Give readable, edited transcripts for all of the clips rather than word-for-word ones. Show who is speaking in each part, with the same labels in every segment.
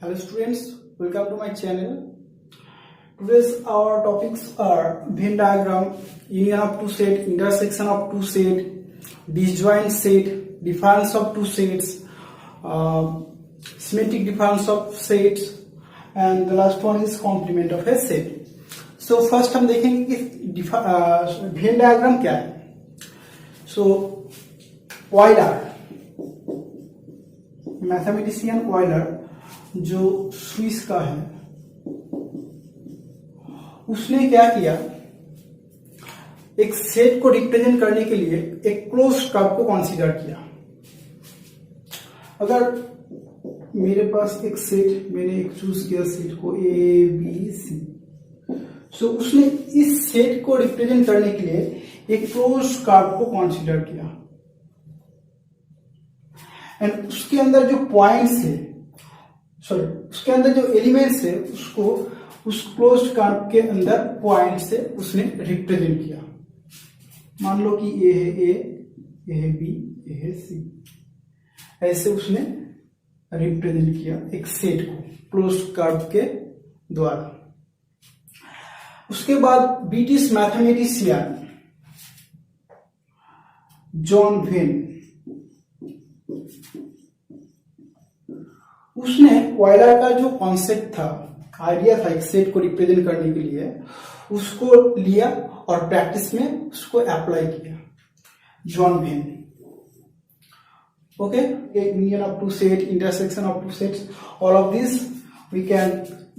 Speaker 1: Hello students, welcome to my channel. Today's our topics are Venn diagram, union of two set, intersection of two set, disjoint set, difference of two sets, symmetric difference of sets, and the last one is complement of a set. So first हम देखेंगे कि Venn diagram क्या है. So Euler, mathematician Euler जो Swiss का है, उसने क्या किया, एक सेट को रिप्रेजेंट करने के लिए एक क्लोज्ड कर्व को कंसीडर किया. अगर मेरे पास एक सेट, मैंने एक चूज किया सेट को ए बी सी, सो उसने इस सेट को रिप्रेजेंट करने के लिए एक क्लोज्ड कर्व को कंसीडर किया एंड उसके अंदर जो पॉइंट्स है, उसके अंदर जो एलिमेंट्स है, उसको उस क्लोज्ड कर्व के अंदर पॉइंट से उसने रिप्रेजेंट किया. मान लो कि ए है ए, ए है बी, ए है सी, ऐसे उसने रिप्रेजेंट किया एक सेट को क्लोज्ड कर्व के द्वारा. उसके बाद ब्रिटिश मैथमेटिशियन जॉन वेन, उसने ऑयलर का जो कॉन्सेप्ट था, आइडिया था एक सेट को रिप्रेजेंट करने के लिए, उसको लिया और प्रैक्टिस में उसको अप्लाई किया. John Venn. Okay, union of two set, intersection of two sets, all of this we can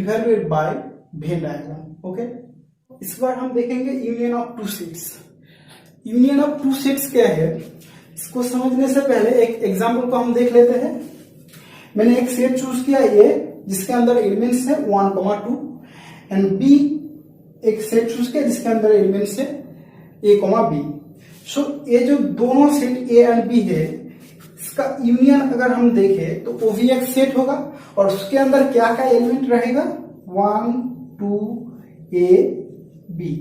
Speaker 1: evaluate by Venn diagram. Okay, इस बार हम देखेंगे union of two sets. Union of two sets क्या है, इसको समझने से पहले एक एग्जाम्पल को हम देख लेते हैं. मैंने एक सेट चूज किया ए, जिसके अंदर एलिमेंट्स है 1, 2 एंड बी एक सेट चूज किया जिसके अंदर एलिमेंट्स है ए, बी. सो ये जो दोनों सेट ए एंड बी है, इसका यूनियन अगर हम देखें तो वो भी एक सेट होगा और उसके अंदर क्या क्या एलिमेंट रहेगा, 1, 2 ए बी.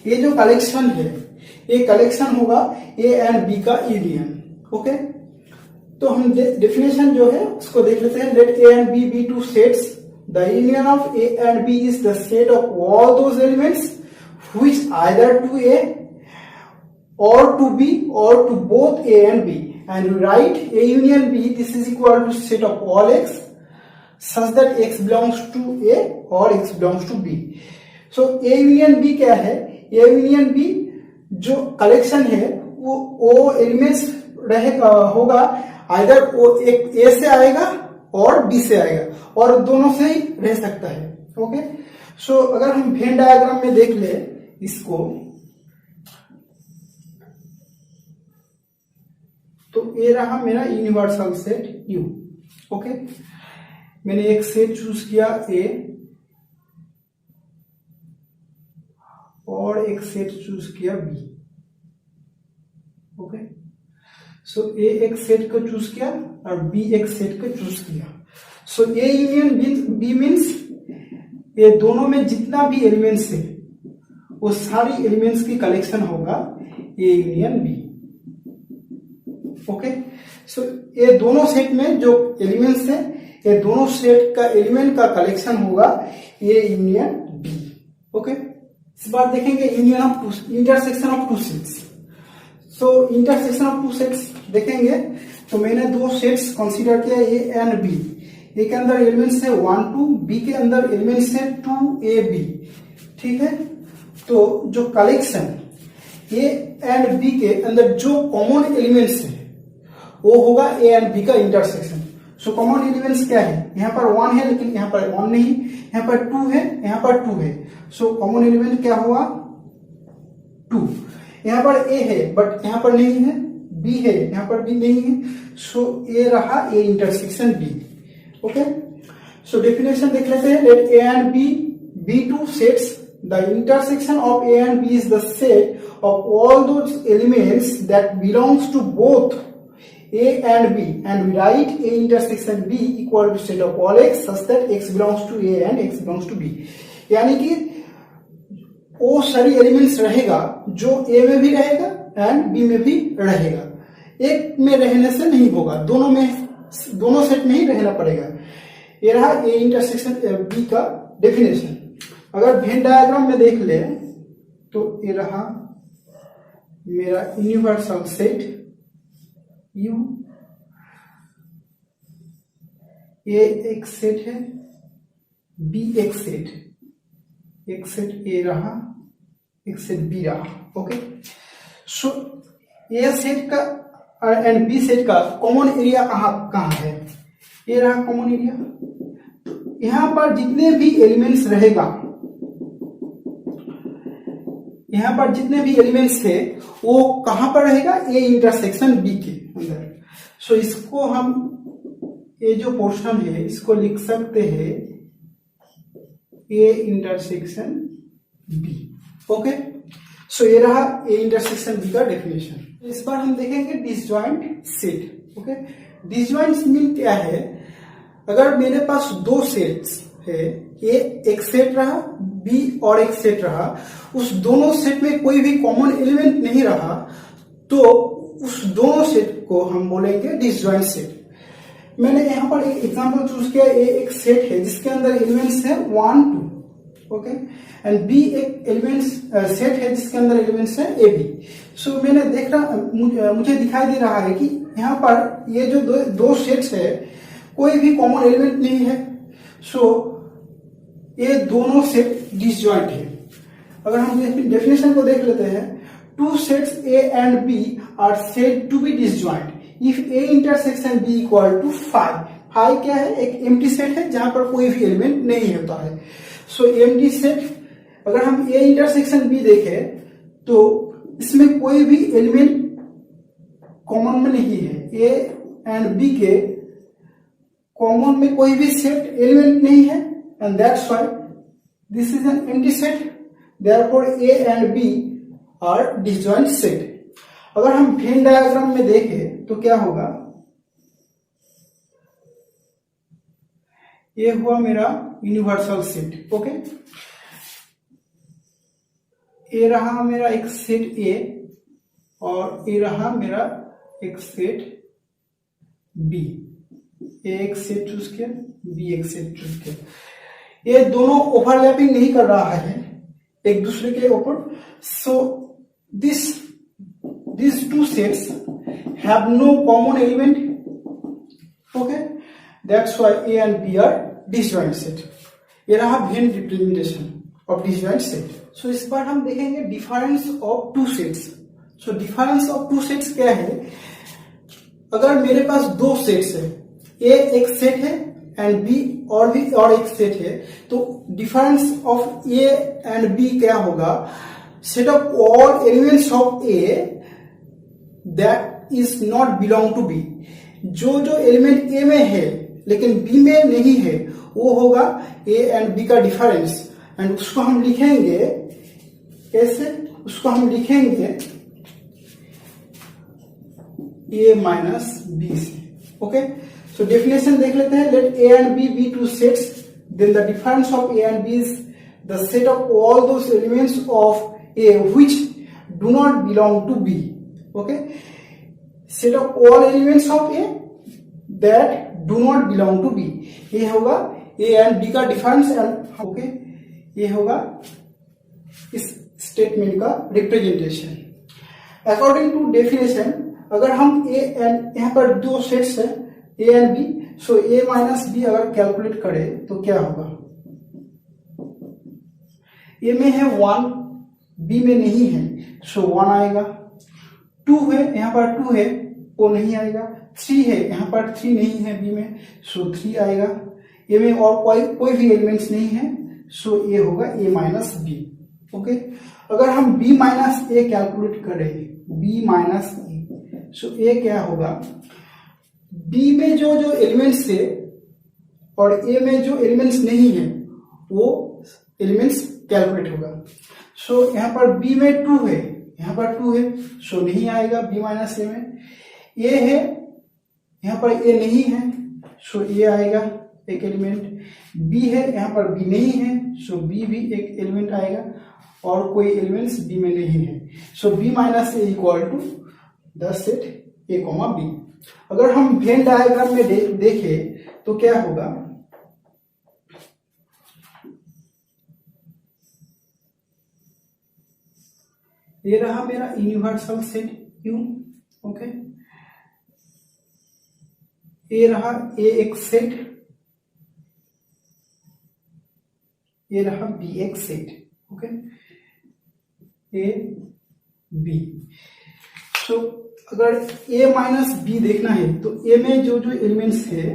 Speaker 1: ये जो कलेक्शन है, ये कलेक्शन होगा ए एंड बी का यूनियन. ओके, तो हम डेफिनेशन जो है उसको देख लेते हैं. Let A and B be two sets, the union of A and B is the set of all those elements which either to A or to B or to both A and B, and write A union B this is equal to set of all x such that x belongs to A और x belongs to B. So A union B क्या है, A union B जो collection है वो elements रहेगा, होगा either वो एक ए से आएगा और बी से आएगा और दोनों से ही रह सकता है. ओके, सो अगर हम वेन डायग्राम में देख ले इसको, तो ये रहा मेरा यूनिवर्सल सेट यू. ओके, मैंने एक सेट चूज किया ए और एक सेट चूज किया बी. ओके, सो ए एक सेट को चूज किया और बी एक सेट को चूज किया. सो ए यूनियन बी मीन्स ये दोनों में जितना भी एलिमेंट्स है वो सारी एलिमेंट्स की कलेक्शन होगा ए यूनियन बी. ओके, सो ये दोनों सेट में जो एलिमेंट्स है, ये दोनों सेट का एलिमेंट का कलेक्शन होगा ए यूनियन बी. ओके, इस बार देखेंगे union of two, intersection of two sets. So intersection of two sets देखेंगे तो मैंने दो सेट्स कंसीडर किया ए एंड बी. ए के अंदर एलिमेंट्स है 1, 2, बी के अंदर एलिमेंट्स है 2 ए बी. ठीक है, तो जो कलेक्शन ए एंड बी के अंदर जो कॉमन एलिमेंट्स है वो होगा ए एंड बी का इंटरसेक्शन. सो कॉमन एलिमेंट्स क्या है, यहाँ पर 1 है लेकिन यहाँ पर 1 नहीं, यहाँ पर 2 है, यहाँ पर 2 है. सो कॉमन एलिमेंट क्या हुआ, 2. यहाँ पर ए है बट यहाँ पर नहीं है, बी है यहाँ पर भी नहीं है. सो ए रहा A intersection B. Okay, so definition देख लेते हैं. Let A and B be two sets, the intersection of A and B is the set of all those elements that belongs to both A and B, and we write A intersection B equal to set of all x such that x belongs to A and x belongs to B. यानी कि वो सारी elements रहेगा जो A में भी रहेगा and B में भी रहेगा. एक में रहने से नहीं होगा, दोनों सेट में ही रहना पड़ेगा. ये रहा ए इंटरसेक्शन बी का डेफिनेशन। अगर वेन डायग्राम में देख ले तो ये रहा मेरा यूनिवर्सल सेट यू, ए एक सेट है, बी एक सेट ए रहा, एक सेट बी रहा। ओके, सो ए सेट का एंड बी सेट का कॉमन एरिया कहाँ है? ये रहा कॉमन एरिया। तो यहां पर जितने भी एलिमेंट्स रहेगा, यहां पर जितने भी एलिमेंट्स थे वो कहां पर रहेगा? ए इंटरसेक्शन बी के अंदर। सो इसको हम ये जो पोर्शन है इसको लिख सकते हैं ए इंटरसेक्शन बी। ओके, सो ये रहा ए इंटरसेक्शन बी का डेफिनेशन। इस बार हम देखेंगे disjoint set. Okay, disjoint mean क्या है? अगर मेरे पास दो सेट्स है, ए एक सेट रहा, बी और एक सेट रहा, उस दोनों सेट में कोई भी कॉमन एलिमेंट नहीं रहा, तो उस दोनों सेट को हम बोलेंगे डिसजॉइंट सेट। मैंने यहां पर एक एग्जांपल चूज किया। ए एक सेट है जिसके अंदर एलिमेंट्स है 1 2, ओके, एंड बी एक एलिमेंट्स सेट है जिसके अंदर एलिमेंट्स है ए बी। सो मैंने देख रहा, मुझे दिखाई दे रहा है कि यहाँ पर ये जो दो सेट्स है कोई भी कॉमन एलिमेंट नहीं है। सो ये दोनों सेट डिसजॉइंट है। अगर हम डेफिनेशन को देख लेते हैं, two sets A and B are said to be disjoint if A intersection B equal to 5। 5 क्या है? एक एम्प्टी सेट है जहां पर कोई भी एलिमेंट नहीं होता है। सो एम्प्टी सेट, अगर हम ए इंटरसेक्शन बी देखें तो इसमें कोई भी एलिमेंट कॉमन में नहीं है। ए एंड बी के कॉमन में कोई भी सेट एलिमेंट नहीं है, and that's why this is an empty set, therefore A and B are disjoint set. अगर हम वेन डायग्राम में देखें तो क्या होगा? ये हुआ मेरा यूनिवर्सल सेट। ओके, ये रहा मेरा एक सेट ए और ये रहा मेरा एक सेट बी। ए एक सेट चूज किया, बी एक सेट चूज किया। ये दोनों ओवरलैपिंग नहीं कर रहा है एक दूसरे के ऊपर। सो these two sets have no common element. Okay, that's why A and B are disjoint set. ये रहा Venn representation of disjoint set. So इस बार हम देखेंगे difference of two sets. So difference of two sets क्या है? अगर मेरे पास दो सेट्स है, ए एक सेट है एंड बी और एक सेट है, तो difference of A and B क्या होगा? Set of all elements of A that is not belong to B. जो एलिमेंट ए में है लेकिन बी में नहीं है वो होगा ए एंड बी का डिफरेंस। एंड उसको हम लिखेंगे कैसे? उसको हम लिखेंगे ए माइनस बी से। ओके, so definition देख लेते हैं। let A and B be two sets, then the difference of A and B is the set of all those elements of A which do not belong to B. Okay, set of all elements of A that do not belong to B. ये होगा A and B का difference. And okay, ये होगा इस statement का representation. According to definition, अगर हम A and यहाँ पर दो सेट्स है A and B, so A minus B अगर कैलकुलेट करें तो क्या होगा? ए में है 1, बी में नहीं है, सो 1 आएगा। 2 है, यहाँ पर 2 है, वो नहीं आएगा। 3 है, यहाँ पर 3 नहीं है बी में, सो 3 आएगा। ए में और कोई भी एलिमेंट्स नहीं है, सो ये होगा ए माइनस बी। ओके, अगर हम बी माइनस ए कैलकुलेट करें, बी माइनस ए, सो ए क्या होगा? बी में जो एलिमेंट्स थे और ए में जो एलिमेंट्स नहीं है वो एलिमेंट्स कैलकुलेट होगा। सो यहाँ पर बी में 2 है, यहाँ पर 2 है, सो नहीं आएगा बी माइनस ए में। ए है, यहाँ पर ए नहीं है, सो ए आएगा एक एलिमेंट। बी है, यहाँ पर बी नहीं है, सो बी भी एक एलिमेंट आएगा और कोई एलिमेंट्स बी में नहीं है। So B minus A equal to the set A comma B. अगर हम वेन डायग्राम में देखें तो क्या होगा? ये रहा मेरा यूनिवर्सल सेट U, ओके। ये रहा A एक सेट, ये रहा B एक सेट, ओके। A B, तो अगर A माइनस B देखना है तो A में जो जो एलिमेंट्स है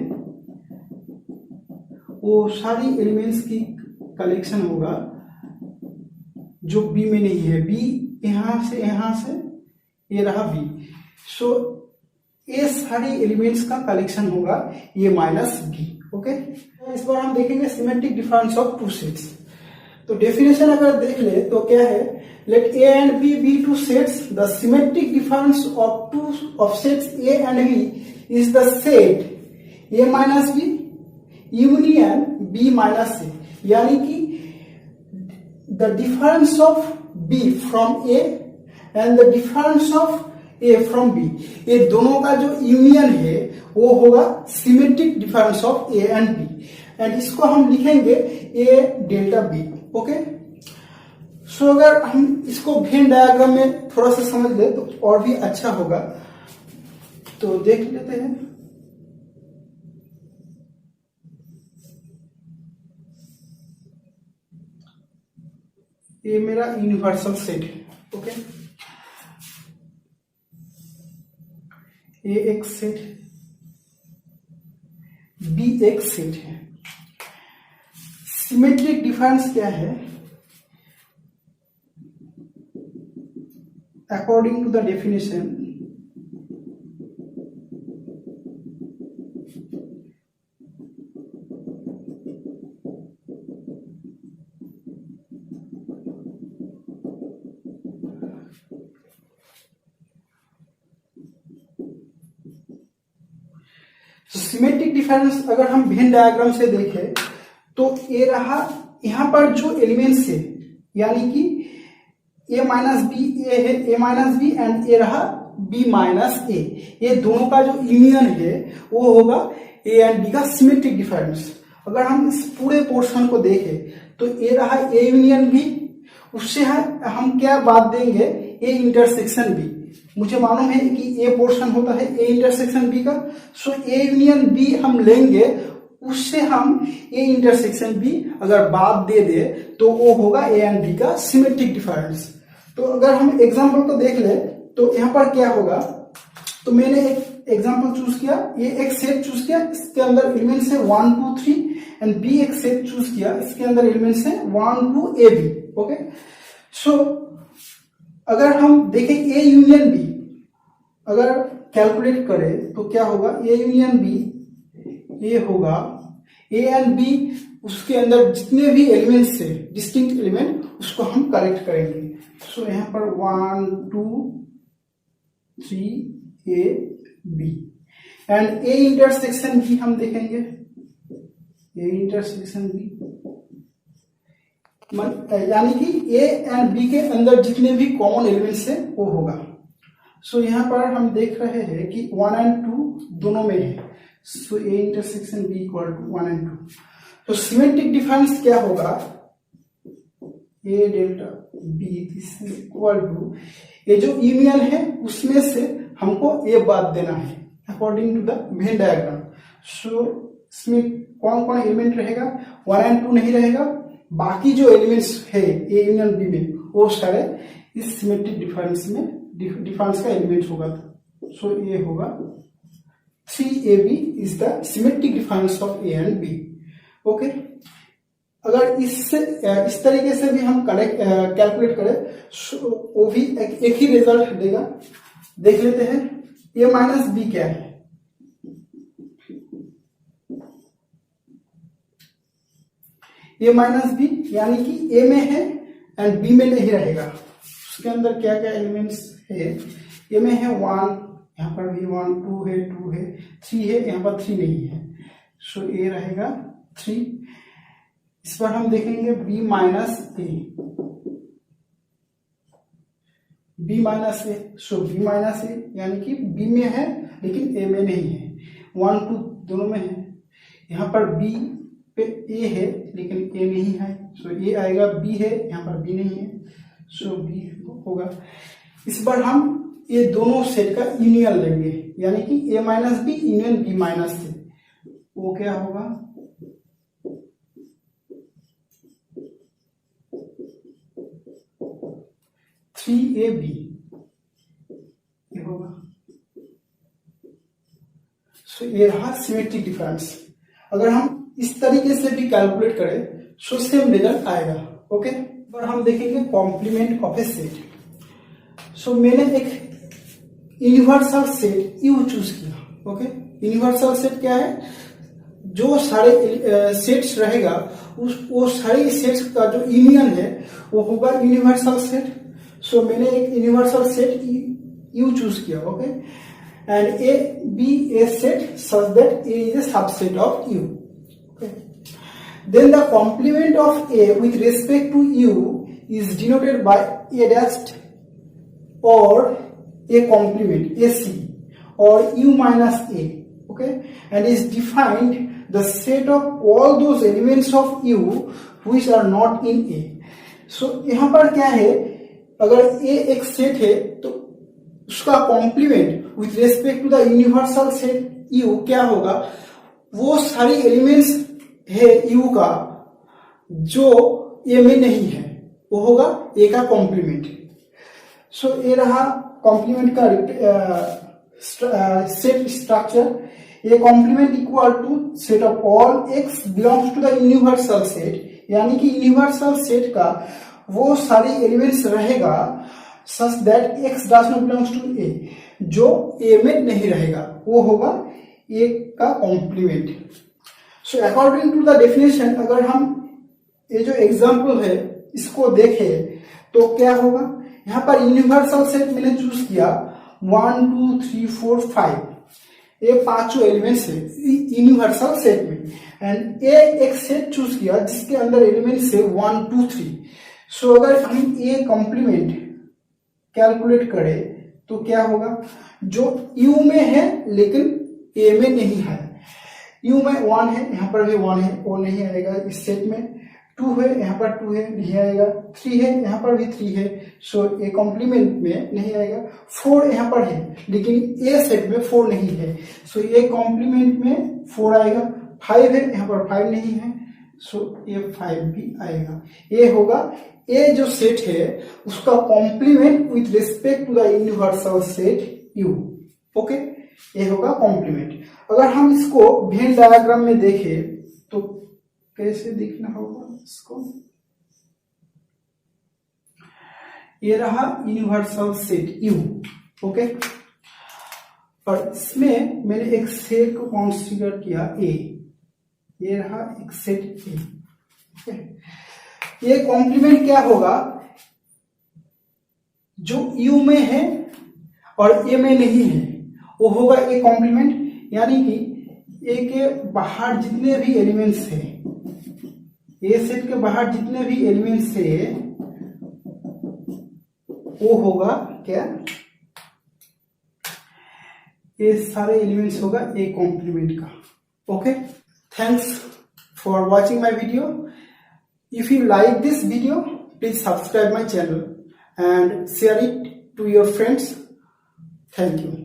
Speaker 1: वो सारी एलिमेंट्स की कलेक्शन होगा जो B में नहीं है। B यहां से ये रहा B, सो ये सारी एलिमेंट्स का कलेक्शन होगा A माइनस B, ओके। इस बार हम देखेंगे symmetric difference of two sets. तो डेफिनेशन अगर देख ले तो क्या है, late A and B be two sets, the symmetric difference of sets A and B is the set A minus B union B minus A, यानी कि the difference of B from A and the difference of A from B, ये दोनों का जो union है वो होगा symmetric difference of A and B, and इसको हम लिखेंगे A डेल्टा B, ओके। सो अगर हम इसको वेन डायग्राम में थोड़ा सा समझ ले तो और भी अच्छा होगा, तो देख लेते हैं। ये मेरा यूनिवर्सल सेट है, ओके। ये एक सेट है, B एक सेट है। सिमेट्रिक डिफरेंस क्या है, according to the definition symmetric difference अगर हम वेन डायग्राम से देखें तो ये रहा, यहां पर जो एलिमेंट्स है यानी कि A माइनस बी ए है, A माइनस बी एंड ये रहा B माइनस ए, ये दोनों का जो यूनियन है वो होगा A एंड B का सिमेट्रिक डिफरेंस। अगर हम इस पूरे पोर्शन को देखें तो ये रहा A यूनियन B, उससे हम क्या बात देंगे A इंटरसेक्शन B। मुझे मालूम है कि A पोर्शन होता है A इंटरसेक्शन B का, सो A यूनियन B हम लेंगे, उससे हम A इंटरसेक्शन B अगर बात दे दे तो वो होगा A एंड B का सिमेट्रिक डिफरेंस। तो अगर हम एग्जांपल को देख ले तो यहाँ पर क्या होगा, तो मैंने एक एग्जांपल चूज किया, ये एक सेट चूज किया, इसके अंदर एलिमेंट्स है 1 2 3 एंड B एक सेट चूज किया, इसके अंदर एलिमेंट्स है 1 2 A B, ओके। सो अगर हम देखें A यूनियन B अगर कैलकुलेट करें तो क्या होगा, A यूनियन B ये होगा A एंड B, उसके अंदर जितने भी एलिमेंट्स है डिस्टिंक्ट एलिमेंट उसको हम कलेक्ट करेंगे। सो यहाँ पर 1 2 3 A B and A intersection B हम देखेंगे, A इंटरसेक्शन B यानी कि A एंड B के अंदर जितने भी कॉमन एलिमेंट्स है वो होगा। सो यहाँ पर हम देख रहे हैं कि 1 एंड 2 दोनों में है, so A intersection B equal to 1 and 2। तो सिमेट्रिक डिफरेंस क्या होगा, A delta B equal to ये जो यूनियन है उसमें से हमको A बात देना है according to the Venn diagram. So इसमें कौन कौन एलिमेंट रहेगा, 1 एंड 2 नहीं रहेगा, बाकी जो एलिमेंट्स है A यूनियन B में वो सारे इस सिमेट्रिक डिफरेंस में डिफरेंस का एलिमेंट होगा। सो ये होगा 3AB is the symmetric difference of A and B, okay. अगर इस तरीके से भी हम कैलकुलेट करें वो भी एक ही रिजल्ट देगा। देख लेते हैं A माइनस B क्या है, A माइनस B यानी कि A में है एंड B में नहीं रहेगा, उसके अंदर क्या क्या एलिमेंट्स है, A में है 1, यहाँ पर भी 1 2 है 2 है 3 है, यहाँ पर 3 नहीं है, सो A रहेगा 3। इस पर हम देखेंगे B माइनस ए, B माइनस ए, सो B माइनस ए यानी कि B में है लेकिन A में नहीं है, 1 2 दोनों में है। यहाँ पर B पे A है लेकिन A नहीं है, सो A आएगा, B है यहाँ पर B नहीं है, सो बी होगा। इस बार हम ये दोनों सेट का यूनियन लेंगे, यानी कि a minus B union b minus C. वो क्या होगा, 3ab ये होगा। सो ये रहा सिमेट्रिक डिफरेंस। अगर हम इस तरीके से भी कैलकुलेट करें सो सेम रिजल्ट आएगा। ओके, पर हम देखेंगे complement of A set. So मैंने एक यूनिवर्सल सेट यू चूज किया। ओके, यूनिवर्सल सेट क्या है, जो सारे सेट्स रहेगा वो सारे सेट्स का जो यूनियन है वो होगा यूनिवर्सल सेट। सो मैंने एक यूनिवर्सल सेट यू चूज किया। Okay, and A B A set such that A is a subset of U. Okay, then the complement of A with respect to U is denoted by A dashed or A complement AC or U minus A. Okay, and is defined the set of all those elements of U which are not in A. So यहाँ पर क्या है, अगर A एक set है तो उसका complement with respect to the universal set U क्या होगा, वो सारी एलिमेंट्स है यू का जो ए में नहीं है वो होगा ए का कॉम्प्लीमेंट। सो ये रहा कॉम्प्लीमेंट का set structure. A complement equal to set of all x belongs to the universal set, यानी कि यूनिवर्सल सेट का वो सारी एलिमेंट्स रहेगा such that x does not belongs to A, जो ए में नहीं रहेगा वो होगा ए का complement. So according to the definition, अगर हम ये जो एग्जाम्पल है इसको देखें तो क्या होगा, यहाँ पर यूनिवर्सल सेट मैंने चूज किया 1 2 3 4 5, ये पांचों एलिमेंट्स है यूनिवर्सल सेट में, एंड ए एक सेट चूज किया जिसके अंदर एलिमेंट्स है 1 2 3। सो अगर हम ए कॉम्प्लीमेंट कैलकुलेट करें तो क्या होगा, जो यू में है लेकिन ए में नहीं है, यू में 1 है, यहाँ पर भी 1 है, वो नहीं आएगा इस सेट में। 2 है, यहाँ पर 2 है, नहीं आएगा। 3 है, यहाँ पर भी 3 है, सो ए कॉम्प्लीमेंट में नहीं आएगा। 4 यहाँ पर है लेकिन ए सेट में 4 नहीं है, सो ए कॉम्प्लीमेंट में 4 आएगा। 5 है, यहाँ पर 5 नहीं है, सो ए 5 भी आएगा। ये होगा ए जो सेट है उसका complement with respect to the universal set U. Okay, ये होगा कॉम्प्लीमेंट। अगर हम इसको वेन डायग्राम में देखें तो कैसे दिखना होगा इसको, ये रहा यूनिवर्सल सेट यू। ओके, और इसमें मैंने एक सेट को कॉन्सिडर किया ए, ये रहा एक सेट ए। ये कॉम्प्लीमेंट क्या होगा, जो यू में है और ए में नहीं है वो होगा ए कॉम्प्लीमेंट, यानी कि ए के बाहर जितने भी एलिमेंट्स हैं, ए सेट के बाहर जितने भी एलिमेंट्स है वो होगा क्या, ये सारे एलिमेंट्स होगा ए कॉम्प्लीमेंट का। Okay, thanks for watching my video. If you like this video please subscribe my channel and share it to your friends. Thank you.